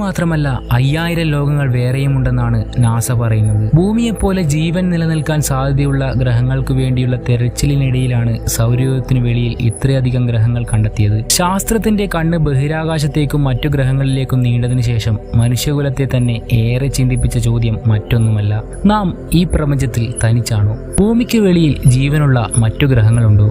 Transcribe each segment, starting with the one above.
മാത്രമല്ല 5000 ലോകങ്ങൾ വേറെയുമുണ്ടെന്നാണ് നാസ പറയുന്നത്. ഭൂമിയെപ്പോലെ ജീവൻ നിലനിൽക്കാൻ സാധ്യതയുള്ള ഗ്രഹങ്ങൾക്ക് വേണ്ടിയുള്ള തെരച്ചിലിനിടയിലാണ് സൗരയൂഥത്തിനു വെളിയിൽ ഇത്രയധികം ഗ്രഹങ്ങൾ കണ്ടെത്തിയത്. ശാസ്ത്രത്തിന്റെ കണ്ണ് ബഹിരാകാശത്തേക്കും മറ്റു ഗ്രഹങ്ങളിലേക്കും നീണ്ടതിനു ശേഷം മനുഷ്യകുലത്തെ തന്നെ ഏറെ ചിന്തിപ്പിച്ച ചോദ്യം മറ്റൊന്നുമല്ല, നാം ഈ പ്രപഞ്ചത്തിൽ തനിച്ചാണോ? ഭൂമിക്ക് വെളിയിൽ ജീവനുള്ള മറ്റു ഗ്രഹങ്ങളുണ്ടോ?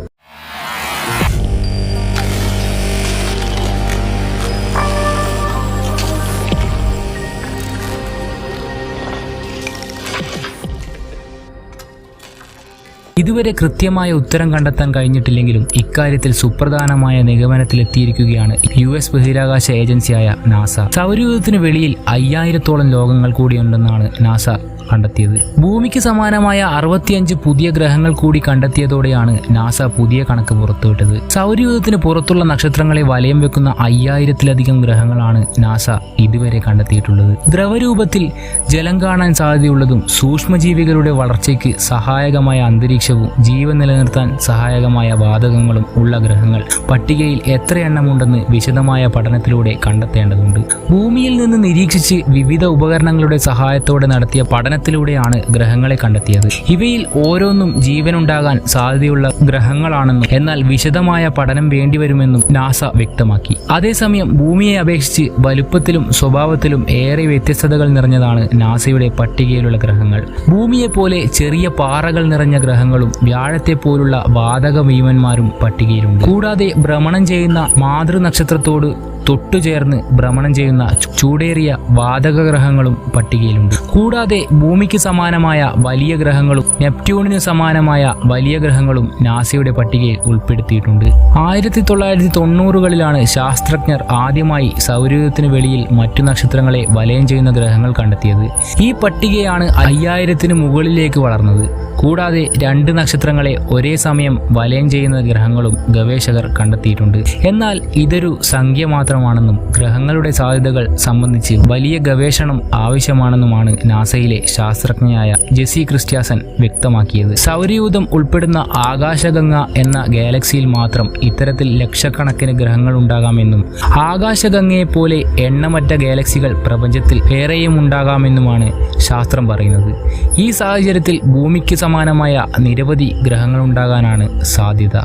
ഇതുവരെ കൃത്യമായ ഉത്തരം കണ്ടെത്താൻ കഴിഞ്ഞിട്ടില്ലെങ്കിലും ഇക്കാര്യത്തിൽ സുപ്രധാനമായ നിഗമനത്തിലെത്തിയിരിക്കുകയാണ് US ബഹിരാകാശ ഏജൻസിയായ നാസ. സൗരയൂഥത്തിനു വെളിയിൽ 5000-ഓളം ലോകങ്ങൾ കൂടിയുണ്ടെന്നാണ് നാസ കണ്ടെത്തിയത്. ഭൂമിക്ക് സമാനമായ 65 പുതിയ ഗ്രഹങ്ങൾ കൂടി കണ്ടെത്തിയതോടെയാണ് നാസ പുതിയ കണക്ക് പുറത്തുവിട്ടത്. സൗരയൂഥത്തിന് പുറത്തുള്ള നക്ഷത്രങ്ങളെ വലയം വെക്കുന്ന 5000-ലധികം ഗ്രഹങ്ങളാണ് നാസ ഇതുവരെ കണ്ടെത്തിയിട്ടുള്ളത്. ദ്രവരൂപത്തിൽ ജലം കാണാൻ സാധ്യതയുള്ളതും സൂക്ഷ്മജീവികളുടെ വളർച്ചയ്ക്ക് സഹായകമായ അന്തരീക്ഷവും ജീവൻ നിലനിർത്താൻ സഹായകമായ വാതകങ്ങളും ഉള്ള ഗ്രഹങ്ങൾ പട്ടികയിൽ എത്ര എണ്ണമുണ്ടെന്ന് വിശദമായ പഠനത്തിലൂടെ കണ്ടെത്തേണ്ടതുണ്ട്. ഭൂമിയിൽ നിന്ന് നിരീക്ഷിച്ച് വിവിധ ഉപകരണങ്ങളുടെ സഹായത്തോടെ നടത്തിയ പഠനത്തിലൂടെയാണ് ഗ്രഹങ്ങളെ കണ്ടെത്തിയത്. ഇവയിൽ ഓരോന്നും ജീവനുണ്ടാകാൻ സാധ്യതയുള്ള ഗ്രഹങ്ങളാണെന്നും എന്നാൽ വിശദമായ പഠനം വേണ്ടിവരുമെന്നും നാസ വ്യക്തമാക്കി. അതേസമയം ഭൂമിയെ അപേക്ഷിച്ച് വലുപ്പത്തിലും സ്വഭാവത്തിലും ഏറെ വ്യത്യസ്തതകൾ നിറഞ്ഞതാണ് നാസയുടെ പട്ടികയിലുള്ള ഗ്രഹങ്ങൾ. ഭൂമിയെപ്പോലെ ചെറിയ പാറകൾ നിറഞ്ഞ ഗ്രഹങ്ങളും വ്യാഴത്തെ പോലുള്ള വാതക ഭീമന്മാരും പട്ടികയിലുണ്ട്. കൂടാതെ ഭ്രമണം ചെയ്യുന്ന മാതൃനക്ഷത്രത്തോട് തൊട്ടുചേർന്ന് ഭ്രമണം ചെയ്യുന്ന ചൂടേറിയ വാതക ഗ്രഹങ്ങളും പട്ടികയിലുണ്ട്. കൂടാതെ ഭൂമിക്ക് സമാനമായ വലിയ ഗ്രഹങ്ങളും നെപ്റ്റ്യൂണിന് സമാനമായ വലിയ ഗ്രഹങ്ങളും നാസയുടെ പട്ടികയിൽ ഉൾപ്പെടുത്തിയിട്ടുണ്ട്. 1990കളിലാണ് ശാസ്ത്രജ്ഞർ ആദ്യമായി സൗരയൂഥത്തിന് വെളിയിൽ മറ്റു നക്ഷത്രങ്ങളെ വലയം ചെയ്യുന്ന ഗ്രഹങ്ങൾ കണ്ടെത്തിയത്. ഈ പട്ടികയാണ് 5000-ന് മുകളിലേക്ക് വളർന്നത്. കൂടാതെ 2 നക്ഷത്രങ്ങളെ ഒരേ സമയം വലയം ചെയ്യുന്ന ഗ്രഹങ്ങളും ഗവേഷകർ കണ്ടെത്തിയിട്ടുണ്ട്. എന്നാൽ ഇതൊരു സംഖ്യ മാത്രമാണെന്നും ഗ്രഹങ്ങളുടെ സാധ്യതകൾ സംബന്ധിച്ച് വലിയ ഗവേഷണം ആവശ്യമാണെന്നുമാണ് നാസയിലെ ശാസ്ത്രജ്ഞയായ ജെസി ക്രിസ്റ്റ്യാസൻ വ്യക്തമാക്കിയത്. സൗരയൂഥം ഉൾപ്പെടുന്ന ആകാശഗംഗ എന്ന ഗാലക്സിയിൽ മാത്രം ഇത്തരത്തിൽ ലക്ഷക്കണക്കിന് ഗ്രഹങ്ങൾ ഉണ്ടാകാമെന്നും ആകാശഗംഗയെപ്പോലെ എണ്ണമറ്റ ഗാലക്സികൾ പ്രപഞ്ചത്തിൽ വേറെയും ഉണ്ടാകാമെന്നുമാണ് ശാസ്ത്രം പറയുന്നത്. ഈ സാഹചര്യത്തിൽ ഭൂമിക്ക് സമാനമായ നിരവധി ഗ്രഹങ്ങളുണ്ടാകാനാണ് സാധ്യത.